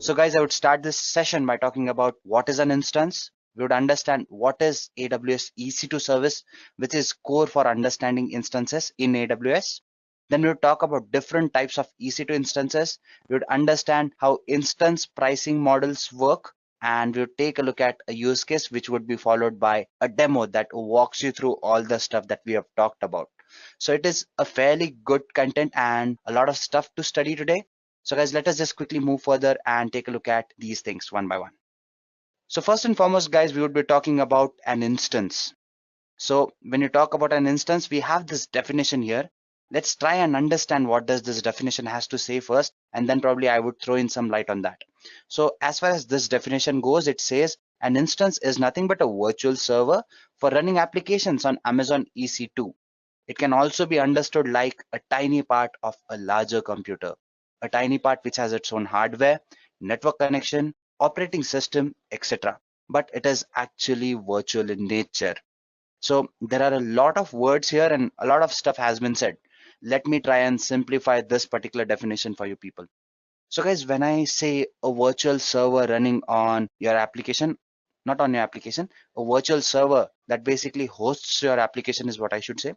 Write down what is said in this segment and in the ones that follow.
So guys, I would start this session by talking about what is an instance. We would understand what is AWS EC2 service, which is core for understanding instances in AWS. Then we would talk about different types of EC2 instances. We would understand how instance pricing models work. And we would take a look at a use case, which would be followed by a demo that walks you through all the stuff that we have talked about. So it is a fairly good content and a lot of stuff to study today. So guys, let us just quickly move further and take a look at these things one by one. So first and foremost, guys, we would be talking about an instance. So when you talk about an instance, we have this definition here. Let's try and understand what does this definition has to say first, and then probably I would throw in some light on that. So as far as this definition goes, it says an instance is nothing but a virtual server for running applications on Amazon EC2. It can also be understood like a tiny part of a larger computer, a tiny part which has its own hardware, network connection, operating system, etc. But it is actually virtual in nature. So there are a lot of words here and a lot of stuff has been said. Let me try and simplify this particular definition for you people. So guys, when I say a virtual server running on your application, not on your application, a virtual server that basically hosts your application is what I should say.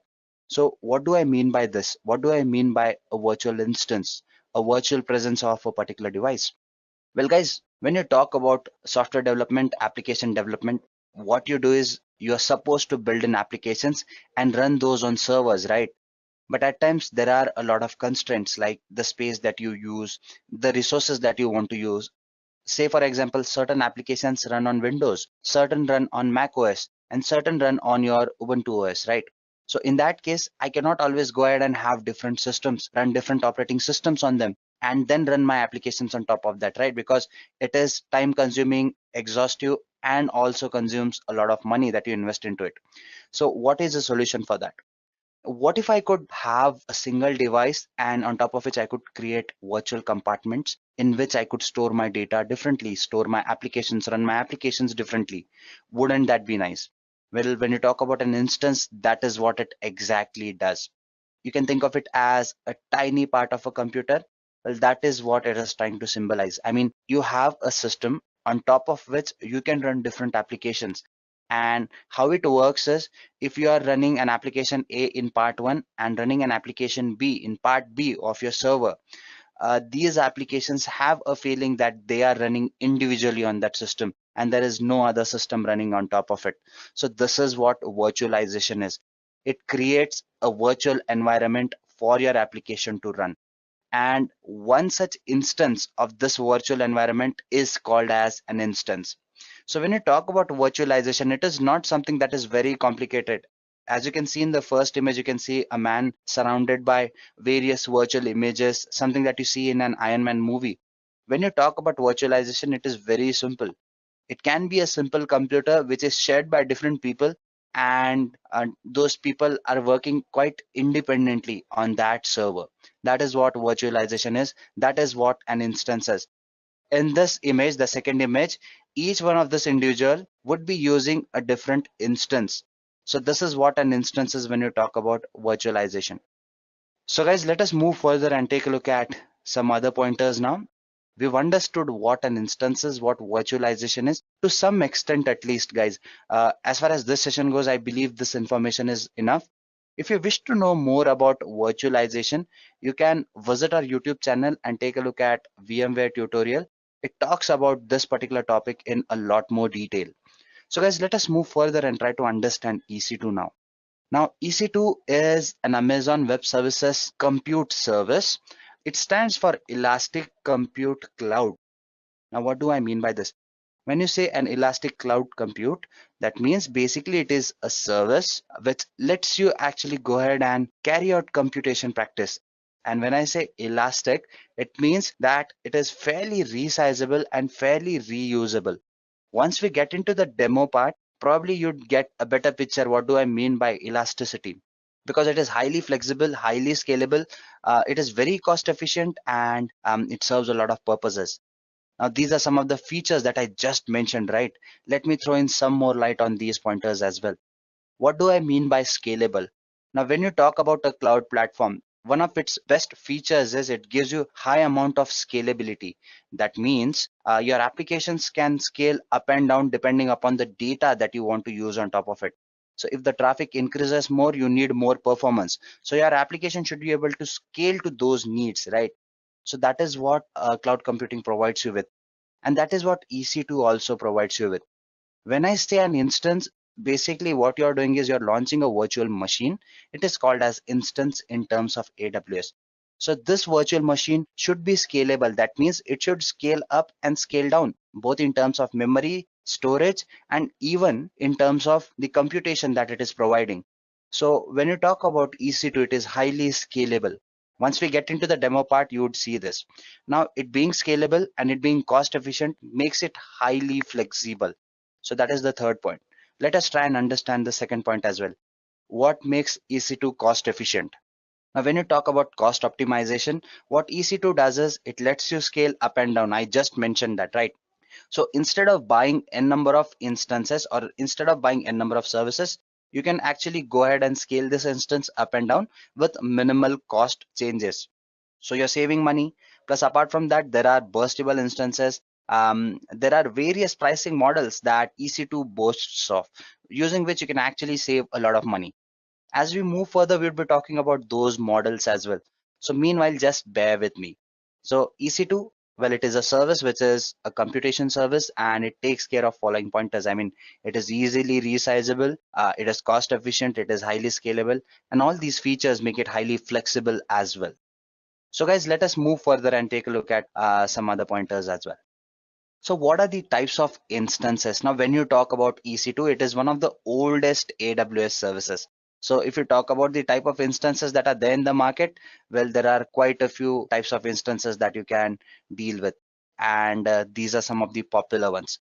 So what do I mean by this? What do I mean by a virtual instance, a virtual presence of a particular device? Well, guys, when you talk about software development, application development, what you do is you're supposed to build in applications and run those on servers, right? But at times there are a lot of constraints like the space that you use, the resources that you want to use. Say, for example, certain applications run on Windows, certain run on Mac OS, and certain run on your Ubuntu OS, right? So in that case, I cannot always go ahead and have different systems, run different operating systems on them, and then run my applications on top of that, right? Because it is time consuming, exhaustive, and also consumes a lot of money that you invest into it. So what is the solution for that? What if I could have a single device and on top of which I could create virtual compartments in which I could store my data differently, store my applications, run my applications differently? Wouldn't that be nice? Well, when you talk about an instance, that is what it exactly does. You can think of it as a tiny part of a computer. Well, that is what it is trying to symbolize. I mean, you have a system on top of which you can run different applications. And how it works is if you are running an application A in part one and running an application B in part B of your server, these applications have a feeling that they are running individually on that system and there is no other system running on top of it. So this is what virtualization is. It creates a virtual environment for your application to run. And one such instance of this virtual environment is called as an instance. So when you talk about virtualization, it is not something that is very complicated. As you can see in the first image, you can see a man surrounded by various virtual images, something that you see in an Iron Man movie. When you talk about virtualization, it is very simple. It can be a simple computer which is shared by different people, and those people are working quite independently on that server. That is what virtualization is. That is what an instance is. In this image, the second image, each one of this individual would be using a different instance. So this is what an instance is when you talk about virtualization. So guys, let us move further and take a look at some other pointers now. We've understood what an instance is, what virtualization is, to some extent at least, guys. As far as this session goes, I believe this information is enough. If you wish to know more about virtualization, you can visit our YouTube channel and take a look at VMware tutorial. It talks about this particular topic in a lot more detail. So guys, let us move further and try to understand EC2 now. Now, EC2 is an Amazon Web Services compute service. It stands for Elastic Compute Cloud. Now, what do I mean by this? When you say an elastic cloud compute, that means basically it is a service which lets you actually go ahead and carry out computation practice. And when I say elastic, it means that it is fairly resizable and fairly reusable. Once we get into the demo part, probably you'd get a better picture. What do I mean by elasticity? Because it is highly flexible, highly scalable, it is very cost efficient, and it serves a lot of purposes. Now, these are some of the features that I just mentioned, right? Let me throw in some more light on these pointers as well. What do I mean by scalable? Now, when you talk about a cloud platform, one of its best features is it gives you high amount of scalability. That means your applications can scale up and down depending upon the data that you want to use on top of it. So if the traffic increases more, you need more performance. So your application should be able to scale to those needs, right? So that is what cloud computing provides you with. And that is what EC2 also provides you with. When I say an instance, basically what you're doing is you're launching a virtual machine. It is called as instance in terms of AWS. So this virtual machine should be scalable. That means it should scale up and scale down, both in terms of memory, storage, and even in terms of the computation that it is providing. So when you talk about EC2, it is highly scalable. Once we get into the demo part, you would see this. Now, it being scalable and it being cost efficient makes it highly flexible. So that is the third point. Let us try and understand the second point as well. What makes EC2 cost efficient? Now, when you talk about cost optimization, what EC2 does is it lets you scale up and down. I just mentioned that, right? So instead of buying n number of instances or instead of buying n number of services, you can actually go ahead and scale this instance up and down with minimal cost changes. So you're saving money. Plus, apart from that, there are burstable instances. There are various pricing models that EC2 boasts of, using which you can actually save a lot of money. As we move further, we'll be talking about those models as well. So meanwhile, just bear with me. So EC2, well, it is a service which is a computation service and it takes care of following pointers. I mean, it is easily resizable, it is cost efficient, it is highly scalable, and all these features make it highly flexible as well. So guys, let us move further and take a look at some other pointers as well. So what are the types of instances? Now, when you talk about EC2, it is one of the oldest AWS services. So if you talk about the type of instances that are there in the market, well, there are quite a few types of instances that you can deal with. And these are some of the popular ones.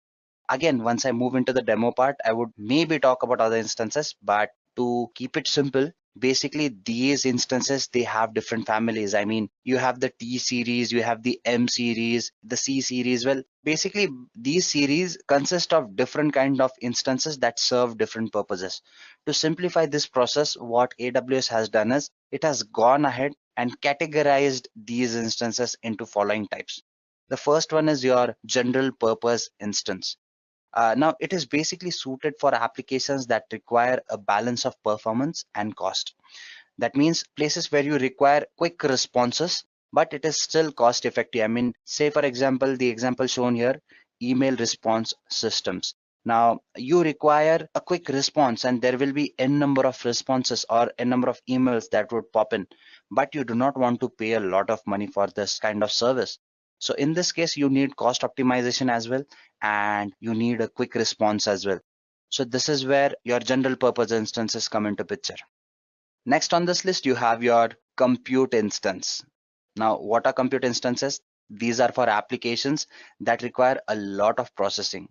Again, once I move into the demo part, I would maybe talk about other instances, but to keep it simple, basically these instances, they have different families. I mean, you have the T series, you have the M series, the C series. Well, basically these series consist of different kind of instances that serve different purposes. To simplify this process, what AWS has done is it has gone ahead and categorized these instances into following types. The first one is your general purpose instance. Now, it is basically suited for applications that require a balance of performance and cost. That means places where you require quick responses, but it is still cost effective. I mean, say for example, the example shown here, email response systems. Now, you require a quick response and there will be n number of responses or n number of emails that would pop in, but you do not want to pay a lot of money for this kind of service. So in this case, you need cost optimization as well, and you need a quick response as well. So this is where your general purpose instances come into picture. Next on this list, you have your compute instance. Now, what are compute instances? These are for applications that require a lot of processing.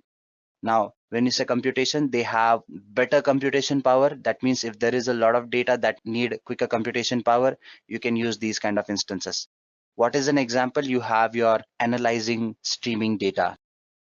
Now, when you say computation, they have better computation power. That means if there is a lot of data that need quicker computation power, you can use these kind of instances. What is an example? You have your analyzing streaming data.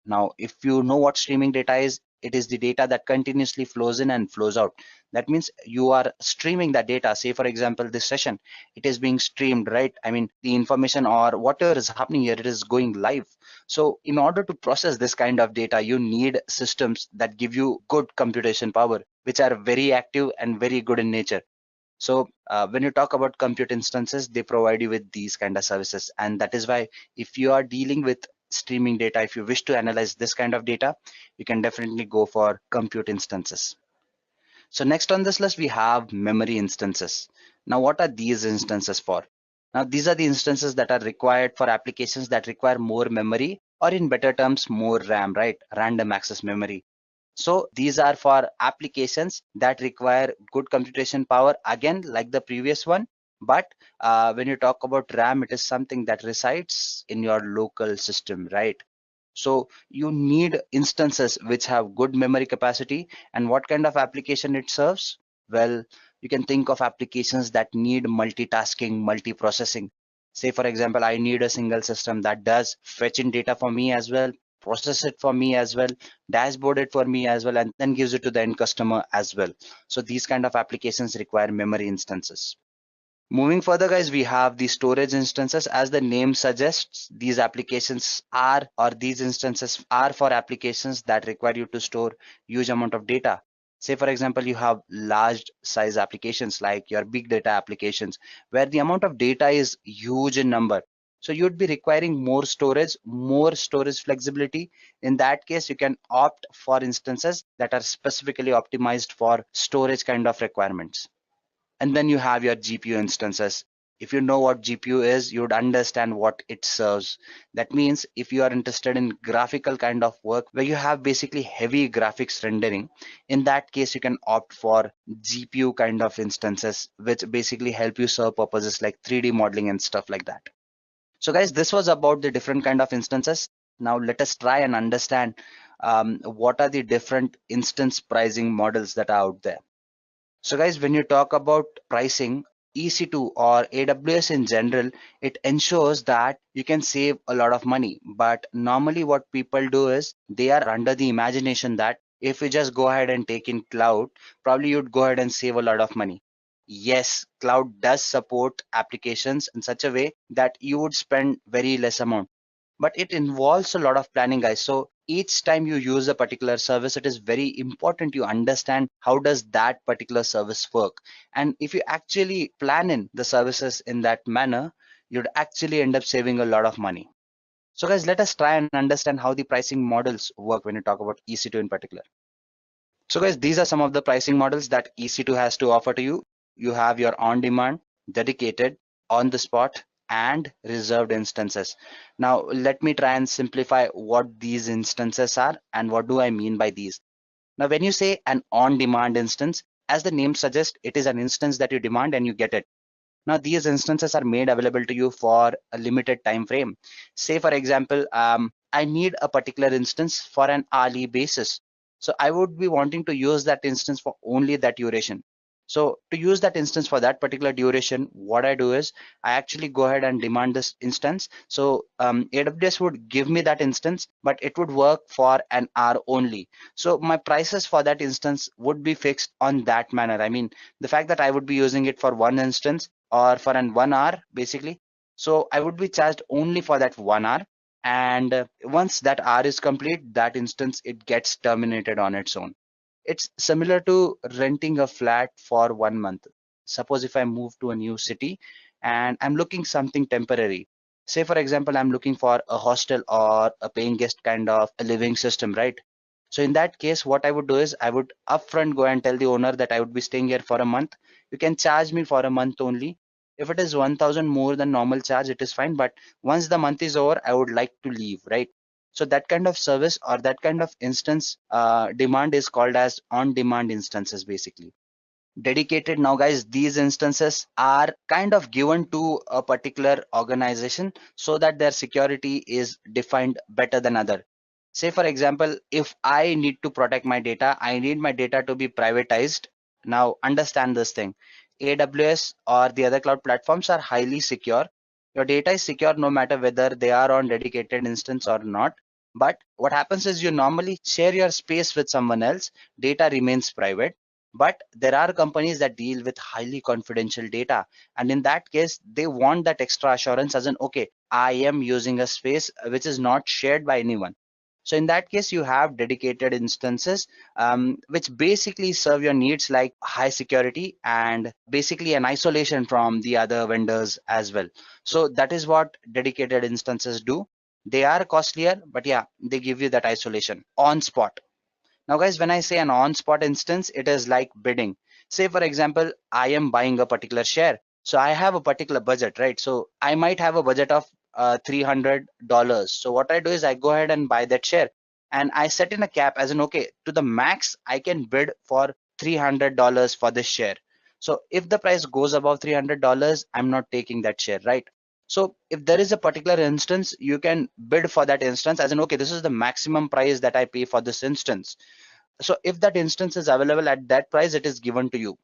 Now, if you know what streaming data is, it is the data that continuously flows in and flows out. That means you are streaming that data. Say, for example, this session, it is being streamed, right? I mean, the information or whatever is happening here, it is going live. So in order to process this kind of data, you need systems that give you good computation power, which are very active and very good in nature. So when you talk about compute instances, they provide you with these kind of services. And that is why if you are dealing with streaming data, if you wish to analyze this kind of data, you can definitely go for compute instances. So next on this list, we have memory instances. Now, what are these instances for? Now, these are the instances that are required for applications that require more memory, or in better terms, more RAM, right? Random access memory. So these are for applications that require good computation power, again, like the previous one. But when you talk about RAM, it is something that resides in your local system, right? So you need instances which have good memory capacity. And what kind of application it serves? Well, you can think of applications that need multitasking, multiprocessing. Say, for example, I need a single system that does fetch in data for me as well, process it for me as well, dashboard it for me as well, and then gives it to the end customer as well. So these kind of applications require memory instances. Moving further, guys, we have the storage instances. As the name suggests, these applications are, or these instances are for applications that require you to store huge amount of data. Say, for example, you have large size applications like your big data applications, where the amount of data is huge in number. So you'd be requiring more storage flexibility. In that case, you can opt for instances that are specifically optimized for storage kind of requirements. And then you have your GPU instances. If you know what GPU is, you would understand what it serves. That means if you are interested in graphical kind of work where you have basically heavy graphics rendering, in that case, you can opt for GPU kind of instances, which basically help you serve purposes like 3D modeling and stuff like that. So guys, this was about the different kind of instances. Now let us try and understand what are the different instance pricing models that are out there. So guys, when you talk about pricing, EC2 or AWS in general, it ensures that you can save a lot of money. But normally what people do is they are under the imagination that if you just go ahead and take in cloud, probably you'd go ahead and save a lot of money. Yes, cloud does support applications in such a way that you would spend very less amount, but it involves a lot of planning, guys. So each time you use a particular service, it is very important you understand how does that particular service work. And if you actually plan in the services in that manner, you'd actually end up saving a lot of money. So guys, let us try and understand how the pricing models work when you talk about EC2 in particular. So guys, these are some of the pricing models that EC2 has to offer to you. You have your on-demand, dedicated, on the spot, and reserved instances. Now, let me try and simplify what these instances are and what do I mean by these. Now, when you say an on-demand instance, as the name suggests, it is an instance that you demand and you get it. Now, these instances are made available to you for a limited time frame. Say, for example, I need a particular instance for an hourly basis. So I would be wanting to use that instance for only that duration. So to use that instance for that particular duration, what I do is I actually go ahead and demand this instance. So AWS would give me that instance, but it would work for an hour only. So my prices for that instance would be fixed on that manner. I mean, the fact that I would be using it for one instance or for an 1 hour basically. So I would be charged only for that 1 hour. And once that hour is complete, that instance, it gets terminated on its own. It's similar to renting a flat for 1 month. Suppose if I move to a new city and I'm looking something temporary. Say for example, I'm looking for a hostel or a paying guest kind of a living system, right? So in that case, what I would do is I would upfront go and tell the owner that I would be staying here for a month. You can charge me for a month only. If it is 1,000 more than normal charge, it is fine. But once the month is over, I would like to leave, right? So that kind of service or that kind of instance demand is called as on-demand instances, basically. Dedicated, now guys, these instances are kind of given to a particular organization so that their security is defined better than other. Say for example, if I need to protect my data, I need my data to be privatized. Now understand this thing, AWS or the other cloud platforms are highly secure. Your data is secure no matter whether they are on dedicated instance or not. But what happens is you normally share your space with someone else, data remains private. But there are companies that deal with highly confidential data, and in that case they want that extra assurance as in, okay, I am using a space which is not shared by anyone. So in that case, you have dedicated instances which basically serve your needs like high security and basically an isolation from the other vendors as well. So that is what dedicated instances do. They are costlier, but yeah, they give you that isolation on spot. Now, guys, when I say an on-spot instance, it is like bidding. Say, for example, I am buying a particular share. So I have a particular budget, right? So I might have a budget of $300. So what I do is I go ahead and buy that share, and I set in a cap as in, okay, to the max I can bid for $300 for this share. So if the price goes above $300, I'm not taking that share, right? So if there is a particular instance, you can bid for that instance as in, okay, this is the maximum price that I pay for this instance. So if that instance is available at that price, it is given to you.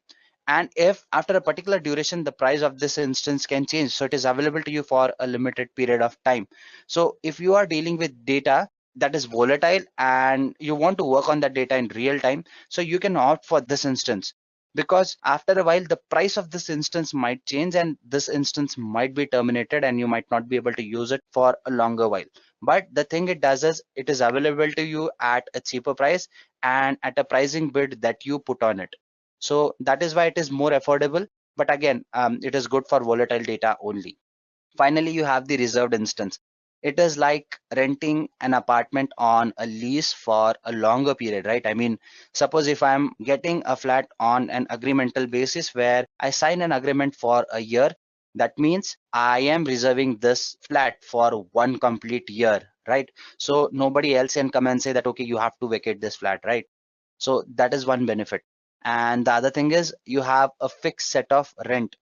And if after a particular duration, the price of this instance can change, so it is available to you for a limited period of time. So if you are dealing with data that is volatile and you want to work on that data in real time, so you can opt for this instance. because after a while the price of this instance might change and this instance might be terminated and you might not be able to use it for a longer while. But the thing it does is it is available to you at a cheaper price and at a pricing bid that you put on it. So that is why it is more affordable. But again, it is good for volatile data only. Finally, you have the reserved instance. It is like renting an apartment on a lease for a longer period, right? I mean, suppose if I'm getting a flat on an agreemental basis where I sign an agreement for a year, that means I am reserving this flat for one complete year, right? So nobody else can come and say that, okay, you have to vacate this flat, right? So that is one benefit. And the other thing is you have a fixed set of rent.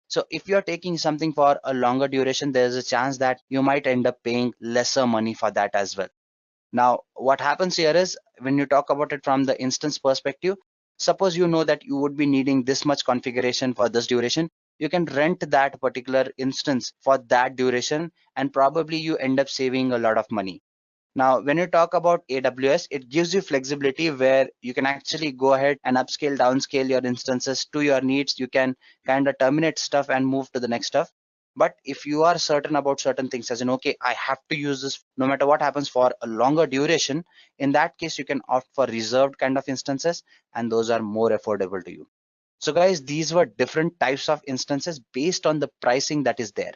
So if you're taking something for a longer duration, there's a chance that you might end up paying lesser money for that as well. Now, what happens here is when you talk about it from the instance perspective, suppose you know that you would be needing this much configuration for this duration, you can rent that particular instance for that duration and probably you end up saving a lot of money. Now, when you talk about AWS, it gives you flexibility where you can actually go ahead and upscale, downscale your instances to your needs. You can kind of terminate stuff and move to the next stuff. But if you are certain about certain things, as in, okay, I have to use this no matter what happens for a longer duration, in that case, you can opt for reserved kind of instances, and those are more affordable to you. So, guys, these were different types of instances based on the pricing that is there.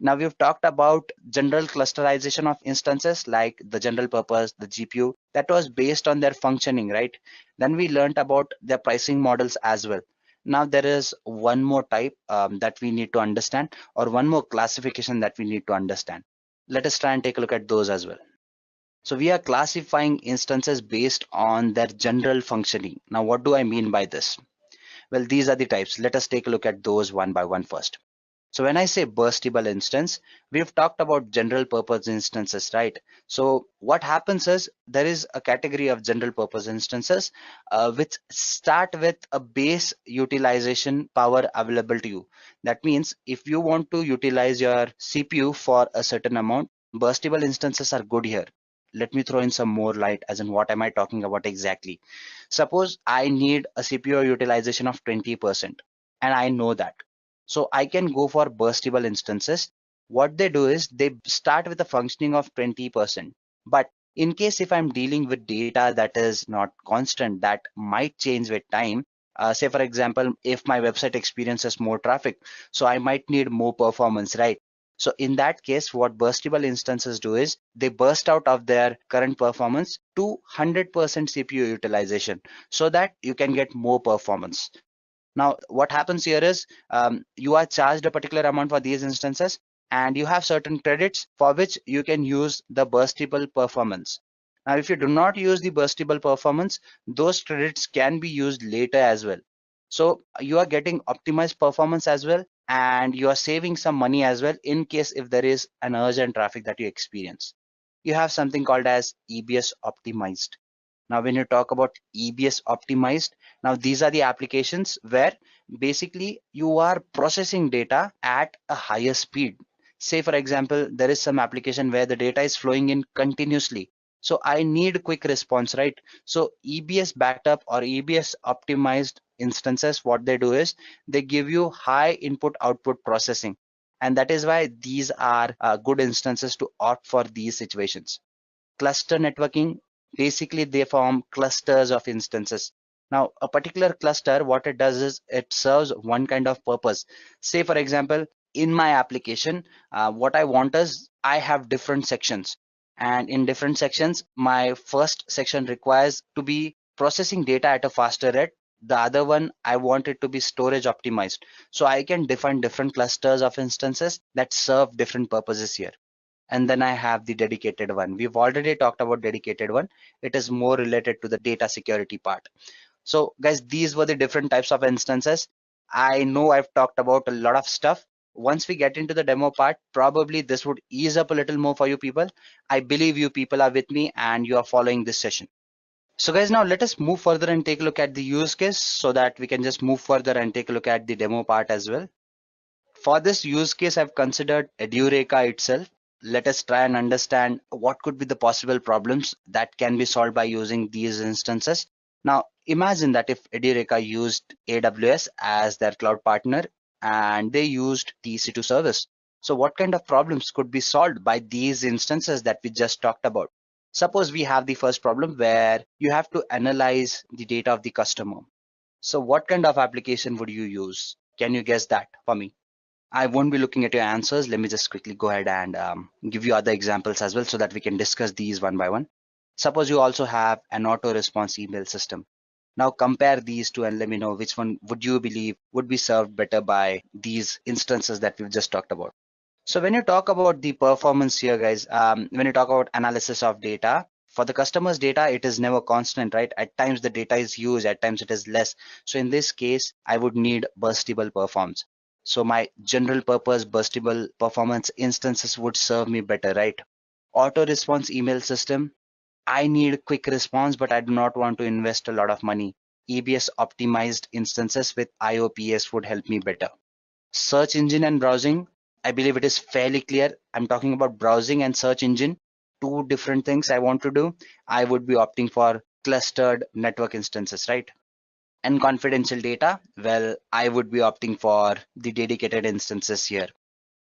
Now we've talked about general clusterization of instances like the general purpose, the GPU, that was based on their functioning, right? Then we learned about their pricing models as well. Now there is one more type that we need to understand, or one more classification that we need to understand. Let us try and take a look at those as well. So we are classifying instances based on their general functioning. Now what do I mean by this? Well, these are the types. Let us take a look at those one by one first. So when I say burstable instance, we've talked about general purpose instances, right? So what happens is there is a category of general purpose instances which start with a base utilization power available to you. That means if you want to utilize your CPU for a certain amount, burstable instances are good here. Let me throw in some more light as in what am I talking about exactly. Suppose I need a CPU utilization of 20% and I know that. So I can go for burstable instances. What they do is they start with a functioning of 20%. But in case if I'm dealing with data that is not constant, that might change with time. Say for example, if my website experiences more traffic, so I might need more performance, right? So in that case, what burstable instances do is they burst out of their current performance to 100% CPU utilization so that you can get more performance. Now, what happens here is you are charged a particular amount for these instances, and you have certain credits for which you can use the burstable performance. Now, if you do not use the burstable performance, those credits can be used later as well. So you are getting optimized performance as well, and you are saving some money as well in case if there is an urgent traffic that you experience. You have something called as EBS optimized. Now, when you talk about EBS optimized, now these are the applications where basically you are processing data at a higher speed. Say, for example, there is some application where the data is flowing in continuously. So I need quick response, right? So EBS backed up or EBS optimized instances, what they do is they give you high input output processing. And that is why these are good instances to opt for these situations. Cluster networking, basically they form clusters of instances. Now a particular cluster, what it does is it serves one kind of purpose. Say for example, in my application, what I want is I have different sections, and in different sections my first section requires to be processing data at a faster rate. The other one I want it to be storage optimized, so I can define different clusters of instances that serve different purposes here. And then I have the dedicated one. We've already talked about dedicated one. It is more related to the data security part. So guys, these were the different types of instances. I know I've talked about a lot of stuff. Once we get into the demo part, probably this would ease up a little more for you people. I believe you people are with me and you are following this session. So guys, now let us move further and take a look at the use case so that we can just move further and take a look at the demo part as well. For this use case, I've considered Edureka itself. Let us try and understand what could be the possible problems that can be solved by using these instances. Now imagine that if Edureka used AWS as their cloud partner and they used TC2 service. So what kind of problems could be solved by these instances that we just talked about? Suppose we have the first problem where you have to analyze the data of the customer. So what kind of application would you use? Can you guess that for me? I won't be looking at your answers. Let me just quickly go ahead and give you other examples as well so that we can discuss these one by one. Suppose you also have an auto response email system. Now compare these two and let me know which one would you believe would be served better by these instances that we've just talked about. So when you talk about the performance here, guys, when you talk about analysis of data, for the customer's data, it is never constant, right? At times the data is huge, at times it is less. So in this case, I would need burstable performance. So my general purpose burstable performance instances would serve me better, right? Auto response email system, I need quick response, but I do not want to invest a lot of money. EBS optimized instances with IOPS would help me better. Search engine and browsing, I believe it is fairly clear. I'm talking about browsing and search engine, two different things I want to do. I would be opting for clustered network instances, right? And confidential data, well, I would be opting for the dedicated instances here.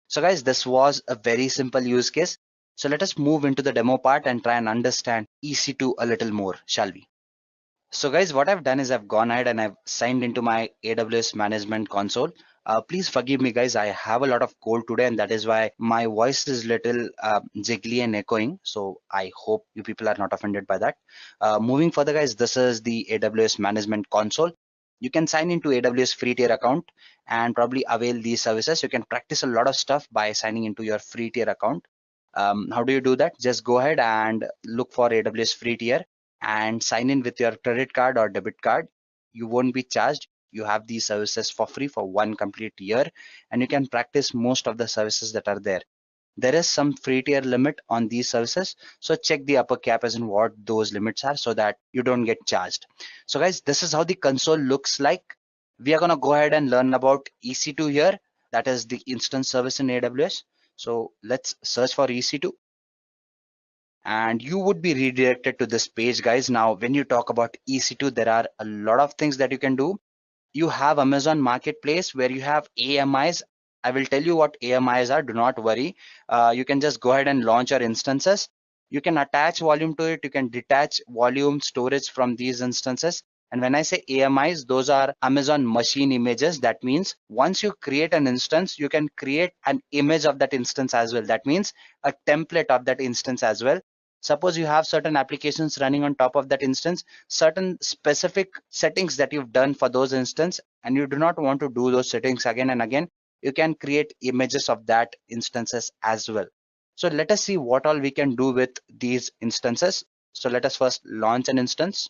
So guys, this was a very simple use case. So let us move into the demo part and try and understand EC2 a little more, shall we? So guys, what I've done is I've gone ahead and I've signed into my AWS management console. Please forgive me guys, I have a lot of cold today and that is why my voice is little jiggly and echoing. So I hope you people are not offended by that. Moving further guys, this is the AWS management console. You can sign into AWS free tier account and probably avail these services. You can practice a lot of stuff by signing into your free tier account. How do you do that? Just go ahead and look for AWS free tier and sign in with your credit card or debit card. You won't be charged. You have these services for free for one complete year and you can practice most of the services that are there. There is some free tier limit on these services. So check the upper cap as in what those limits are so that you don't get charged. So guys, this is how the console looks like. We are going to go ahead and learn about EC2 here. That is the instance service in AWS. So let's search for EC2 and you would be redirected to this page guys. Now when you talk about EC2, there are a lot of things that you can do. You have Amazon Marketplace where you have AMIs. I will tell you what AMIs are, do not worry. You can just go ahead and launch your instances. You can attach volume to it, you can detach volume storage from these instances. And when I say AMIs, those are Amazon machine images. That means once you create an instance, you can create an image of that instance as well. That means a template of that instance as well. Suppose you have certain applications running on top of that instance, certain specific settings that you've done for those instance, and you do not want to do those settings again and again, you can create images of that instances as well. So let us see what all we can do with these instances. So let us first launch an instance.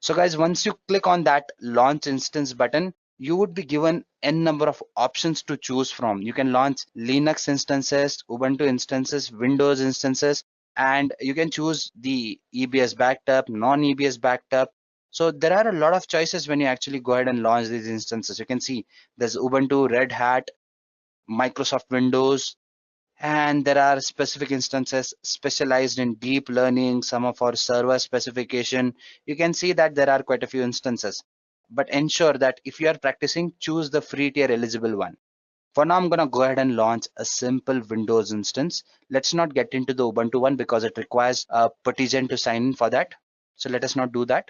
So guys, once you click on that launch instance button, you would be given n number of options to choose from. You can launch Linux instances, Ubuntu instances, Windows instances, and you can choose the EBS backed up, non-EBS backed up. So there are a lot of choices when you actually go ahead and launch these instances. You can see there's Ubuntu, Red Hat, Microsoft Windows, and there are specific instances specialized in deep learning, some of our server specification. You can see that there are quite a few instances, but ensure that if you are practicing, choose the free tier eligible one. For now, I'm going to go ahead and launch a simple Windows instance. Let's not get into the Ubuntu one because it requires a partition to sign in for that. So let us not do that.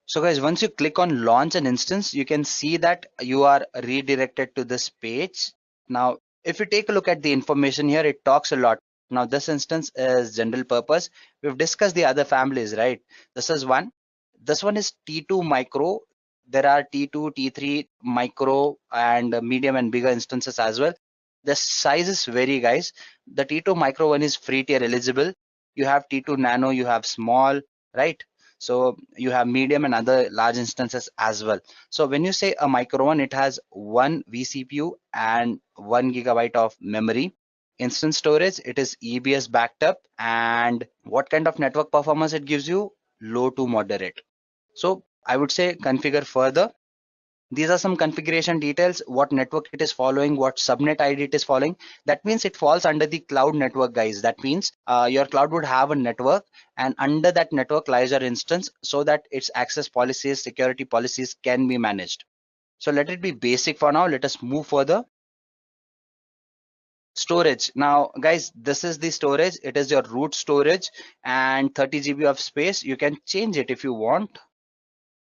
So guys, once you click on launch an instance, you can see that you are redirected to this page. Now, if you take a look at the information here, it talks a lot. Now, this instance is general purpose. We've discussed the other families, right? This is one. This one is T2 micro. There are T2, T3 micro and medium and bigger instances as well. The sizes vary, guys. The T2 micro one is free tier eligible. You have T2 nano, you have small, right? So you have medium and other large instances as well. So when you say a micro one, it has one vCPU and 1 GB of memory. Instant storage, it is EBS backed up. And what kind of network performance it gives you? Low to moderate. So I would say configure further. These are some configuration details, what network it is following, what subnet ID it is following. That means it falls under the cloud network, guys. That means your cloud would have a network, and under that network lies your instance, so that its access policies, security policies can be managed. So let it be basic for now. Let us move further. Storage. Now, guys, this is the storage. It is your root storage and 30 GB of space. You can change it if you want,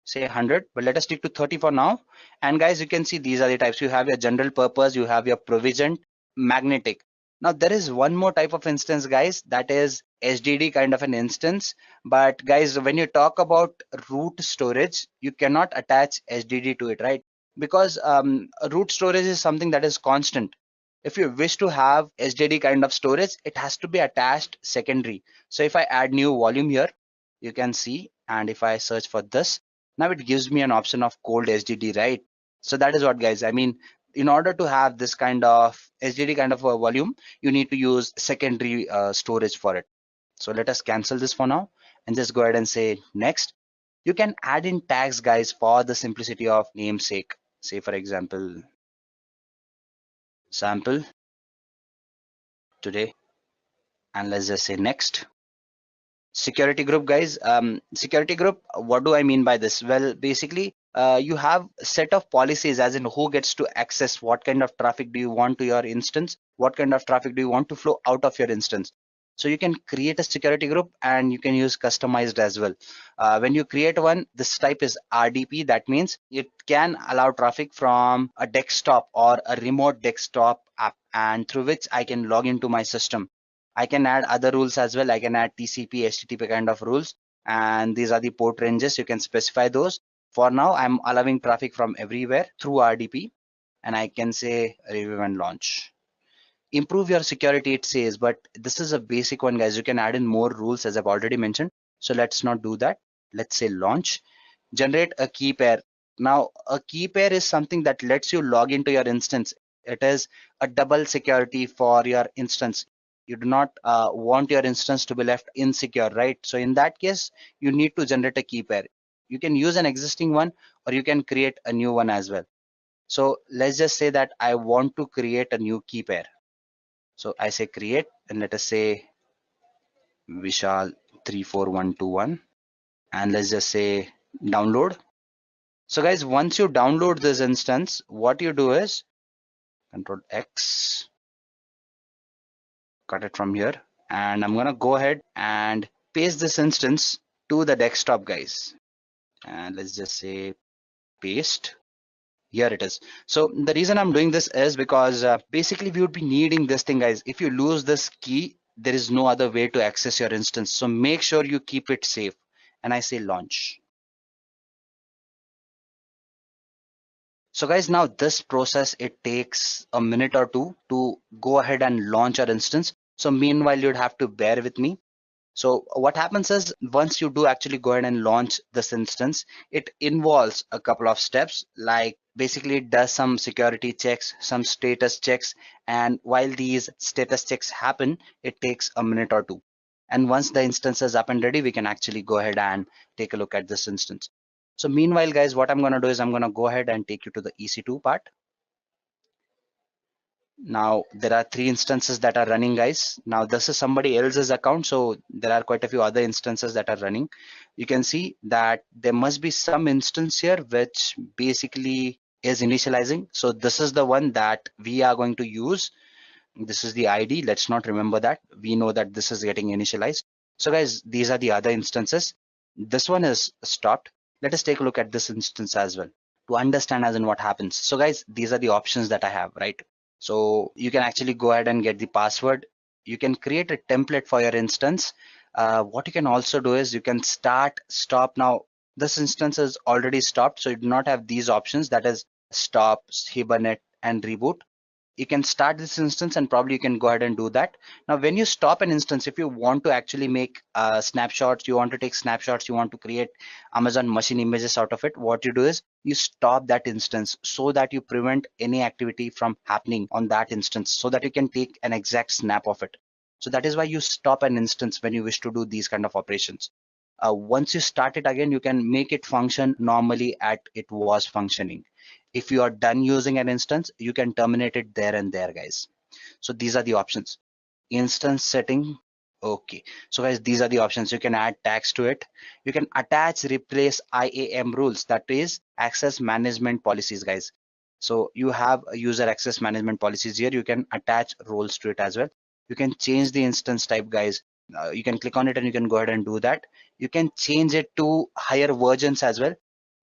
say 100, but let us stick to 30 for now. And guys, you can see these are the types. You have your general purpose, you have your provisioned, magnetic. Now there is one more type of instance, guys, that is HDD kind of an instance. But guys, when you talk about root storage, you cannot attach HDD to it, right? Because root storage is something that is constant. If you wish to have HDD kind of storage, it has to be attached secondary. So if I add new volume here, you can see, and if I search for this, now it gives me an option of cold HDD, right? So that is what, guys, I mean, in order to have this kind of HDD kind of a volume, you need to use secondary storage for it. So let us cancel this for now and just go ahead and say next. You can add in tags, guys, for the simplicity of namesake. Say for example, sample today, and let's just say next. Security group, guys. Security group, what do I mean by this? Well, basically you have a set of policies, as in who gets to access, what kind of traffic do you want to your instance, what kind of traffic do you want to flow out of your instance. So you can create a security group and you can use customized as well. When you create one, this type is RDP. That means it can allow traffic from a desktop or a remote desktop app, and through which I can log into my system. I can add other rules as well. I can add TCP, HTTP kind of rules, and these are the port ranges. You can specify those. For now, I'm allowing traffic from everywhere through RDP, and I can say review and launch. Improve your security, it says, but this is a basic one, guys. You can add in more rules, as I've already mentioned. So let's not do that. Let's say launch. Generate a key pair. Now, a key pair is something that lets you log into your instance. It is a double security for your instance. You do not want your instance to be left insecure, right? So in that case, you need to generate a key pair. You can use an existing one, or you can create a new one as well. So let's just say that I want to create a new key pair. So I say create, and let us say Vishal 34121, and let's just say download. So guys, once you download this instance, what you do is Control X, cut it from here, and I'm gonna go ahead and paste this instance to the desktop, guys. And let's just say paste. Here it is. So the reason I'm doing this is because basically we would be needing this thing, guys. If you lose this key, there is no other way to access your instance. So make sure you keep it safe. And I say launch. So guys, now this process, it takes a minute or two to go ahead and launch our instance. So meanwhile, you'd have to bear with me. So what happens is, once you do actually go ahead and launch this instance, it involves a couple of steps, like basically it does some security checks, some status checks. And while these status checks happen, it takes a minute or two. And once the instance is up and ready, we can actually go ahead and take a look at this instance. So meanwhile, guys, what I'm going to do is I'm going to go ahead and take you to the EC2 part. Now there are 3 instances that are running, guys. Now this is somebody else's account, so there are quite a few other instances that are running. You can see that there must be some instance here which basically is initializing. So this is the one that we are going to use. This is the ID. Let's not remember that. We know that this is getting initialized. So guys, these are the other instances. This one is stopped. Let us take a look at this instance as well to understand as in what happens. So guys, these are the options that I have, right? So you can actually go ahead and get the password. You can create a template for your instance. What you can also do is you can start, stop. Now this instance is already stopped, so you do not have these options, that is stop, hibernate, and reboot. You can start this instance and probably you can go ahead and do that. Now when you stop an instance, if you want to actually make snapshots, you want to take snapshots, you want to create Amazon machine images out of it, what you do is you stop that instance so that you prevent any activity from happening on that instance, so that you can take an exact snap of it. So that is why you stop an instance when you wish to do these kind of operations. Once you start it again, you can make it function normally at it was functioning. If you are done using an instance, you can terminate it there and there, guys. So these are the options. Instance setting. Okay, so guys, these are the options. You can add tags to it. You can attach, replace IAM rules, that is access management policies, guys. So you have a user access management policies here. You can attach roles to it as well. You can change the instance type, guys. You can click on it and you can go ahead and do that. You can change it to higher versions as well.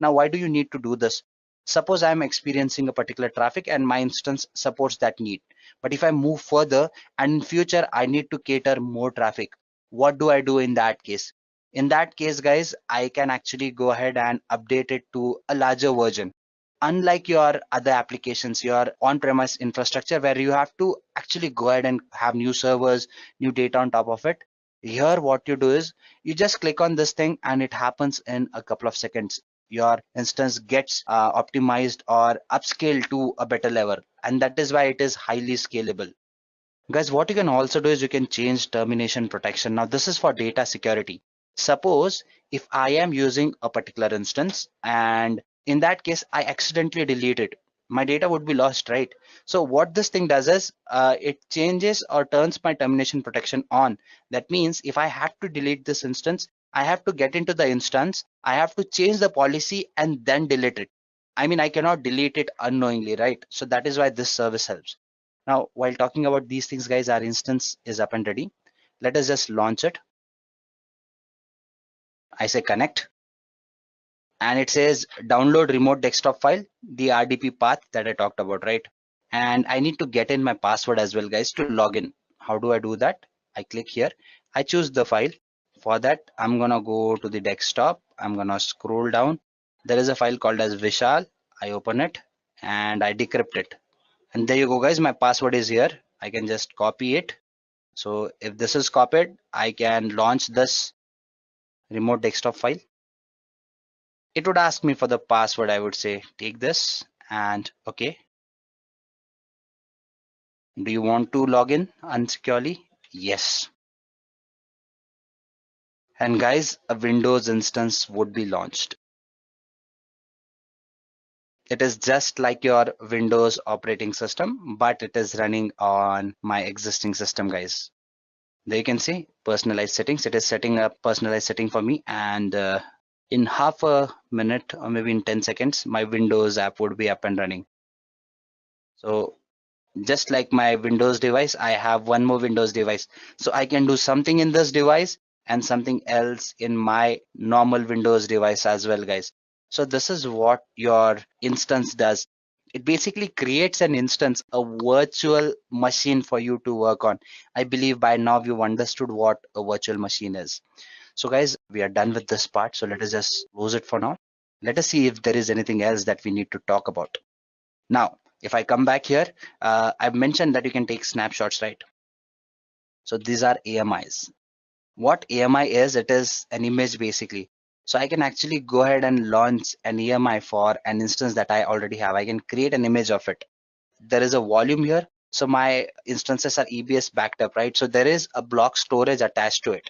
Now, why do you need to do this? Suppose I'm experiencing a particular traffic and my instance supports that need. But if I move further and in future I need to cater more traffic, what do I do in that case? In that case, guys, I can actually go ahead and update it to a larger version. Unlike your other applications, your on-premise infrastructure, where you have to actually go ahead and have new servers, new data on top of it, here what you do is you just click on this thing and it happens in a couple of seconds. Your instance gets optimized or upscaled to a better level, and that is why it is highly scalable. Guys, what you can also do is you can change termination protection. Now, this is for data security. Suppose if I am using a particular instance and in that case, I accidentally delete it, my data would be lost, right? So what this thing does is it changes or turns my termination protection on. That means if I have to delete this instance, I have to get into the instance, I have to change the policy and then delete it. I mean, I cannot delete it unknowingly, right? So that is why this service helps. Now, while talking about these things, guys, our instance is up and ready. Let us just launch it. I say connect, and it says download remote desktop file, the RDP path that I talked about, right? And I need to get in my password as well, guys, to log in. How do I do that? I click here. I choose the file. For that, I'm gonna go to the desktop. I'm gonna scroll down. There is a file called as Vishal. I open it and I decrypt it. And there you go, guys. My password is here. I can just copy it. So if this is copied, I can launch this remote desktop file. It would ask me for the password. I would say take this and okay. Do you want to log in unsecurely? Yes. And guys, a Windows instance would be launched. It is just like your Windows operating system, but it is running on my existing system, guys. There you can see personalized settings. It is setting up personalized setting for me, and in half a minute or maybe in 10 seconds, my Windows app would be up and running. So just like my Windows device, I have one more Windows device. So I can do something in this device and something else in my normal Windows device as well, guys. So this is what your instance does. It basically creates an instance, a virtual machine for you to work on. I believe by now you've understood what a virtual machine is. So guys, we are done with this part. So let us just close it for now. Let us see if there is anything else that we need to talk about. Now, if I come back here, I've mentioned that you can take snapshots, right? So these are AMIs. What AMI is, it is an image basically. So I can actually go ahead and launch an AMI for an instance that I already have. I can create an image of it. There is a volume here. So my instances are EBS backed up, right? So there is a block storage attached to it.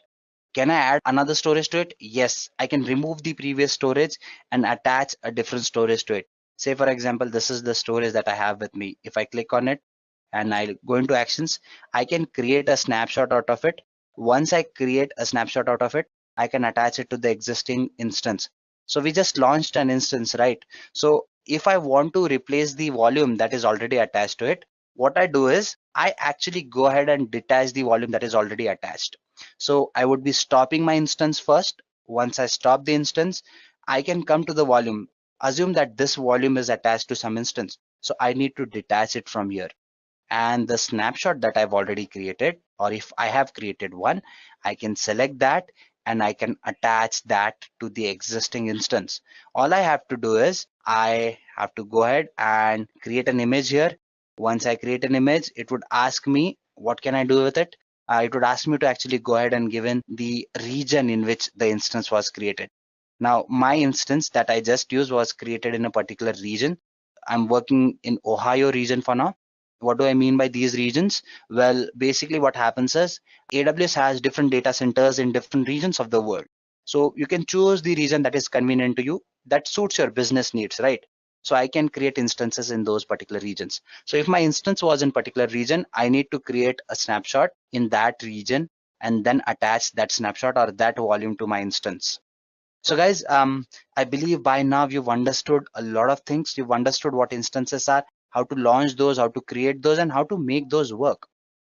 Can I add another storage to it? Yes, I can remove the previous storage and attach a different storage to it. Say for example, this is the storage that I have with me. If I click on it and I go into actions, I can create a snapshot out of it. Once I create a snapshot out of it, I can attach it to the existing instance. So we just launched an instance, right? So if I want to replace the volume that is already attached to it, what I do is I actually go ahead and detach the volume that is already attached. So I would be stopping my instance first. Once I stop the instance, I can come to the volume. Assume that this volume is attached to some instance. So I need to detach it from here. And the snapshot that I've already created, or if I have created one, I can select that and I can attach that to the existing instance. All I have to do is I have to go ahead and create an image here. Once I create an image, it would ask me what can I do with it. It would ask me to actually go ahead and give in the region in which the instance was created. Now, my instance that I just used was created in a particular region. I'm working in Ohio region for now. What do I mean by these regions? Well, basically what happens is AWS has different data centers in different regions of the world. So you can choose the region that is convenient to you, that suits your business needs, right? So I can create instances in those particular regions. So if my instance was in particular region, I need to create a snapshot in that region and then attach that snapshot or that volume to my instance. So guys, I believe by now you've understood a lot of things. You've understood what instances are, how to launch those, how to create those, and how to make those work.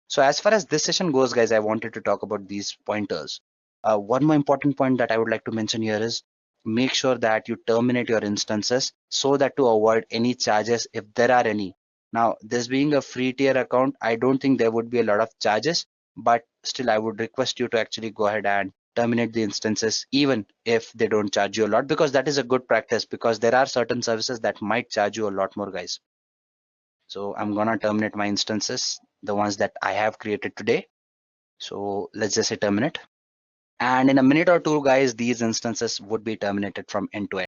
So as far as this session goes, guys, I wanted to talk about these pointers. One more important point that I would like to mention here is make sure that you terminate your instances so that to avoid any charges if there are any. Now, this being a free tier account, I don't think there would be a lot of charges, but still I would request you to actually go ahead and terminate the instances even if they don't charge you a lot, because that is a good practice, because there are certain services that might charge you a lot more, guys. So I'm gonna terminate my instances, the ones that I have created today. So let's just say terminate. And in a minute or two, guys, these instances would be terminated from end to end.